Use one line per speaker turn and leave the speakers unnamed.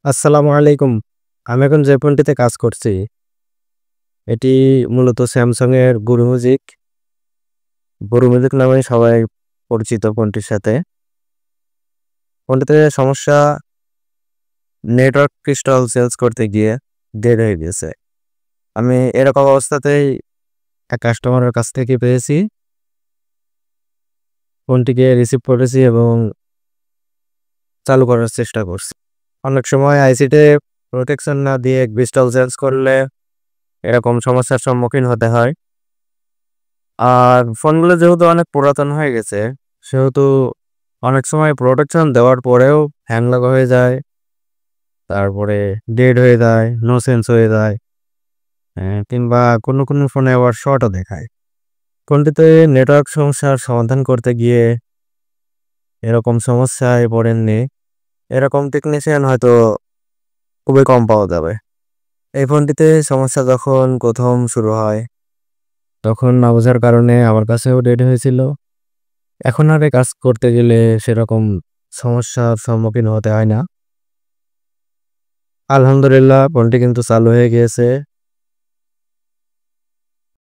আসসালামু আলাইকুম। আমি এখন যে ফোনটিতে কাজ করছি, এটি মূলত স্যামসাং এর গুরু মিউজিক। গুরু মিউজিক নামেই সবাই পরিচিত ফোনটির সাথে। ফোনটিতে সমস্যা নেটওয়ার্ক ক্রিস্টাল চেঞ্জ করতে গিয়ে ডেড হয়ে গেছে। আমি এরকম অবস্থাতেই এক কাস্টমারের কাছ থেকে পেয়েছি। ফোনটিকে রিসিভ করেছি এবং চালু করার চেষ্টা করছি। অনেক সময় আইসিতে প্রোটেকশন না দিয়ে ক্রিস্টাল চেঞ্জ করলে এরকম সমস্যার সম্মুখীন হতে হয়। আর ফোনগুলো যেহেতু অনেক পুরাতন হয়ে গেছে, সেহেতু অনেক সময় প্রোটেকশন দেওয়ার পরেও হ্যাং লাগা হয়ে যায়, তারপরে ডেড হয়ে যায়, নো সেন্স হয়ে যায়, কিংবা কোনো ফোনে আবার শর্টও দেখায়। ফোনটিতে নেটওয়ার্ক সমস্যার সমাধান করতে গিয়ে এরকম সমস্যায় পড়েননি, এরকম টেকনিশিয়ান হয়তো খুবই কম পাওয়া যাবে। এই ফোনটিতে সমস্যা যখন প্রথম শুরু হয়, তখন না বোঝার কারণে আমার কাছেও ডেড হয়েছিল। এখন আর এই কাজ করতে গেলে সেরকম সমস্যার সম্মুখীন হতে হয় না। আলহামদুলিল্লাহ ফোনটি কিন্তু চালু হয়ে গিয়েছে।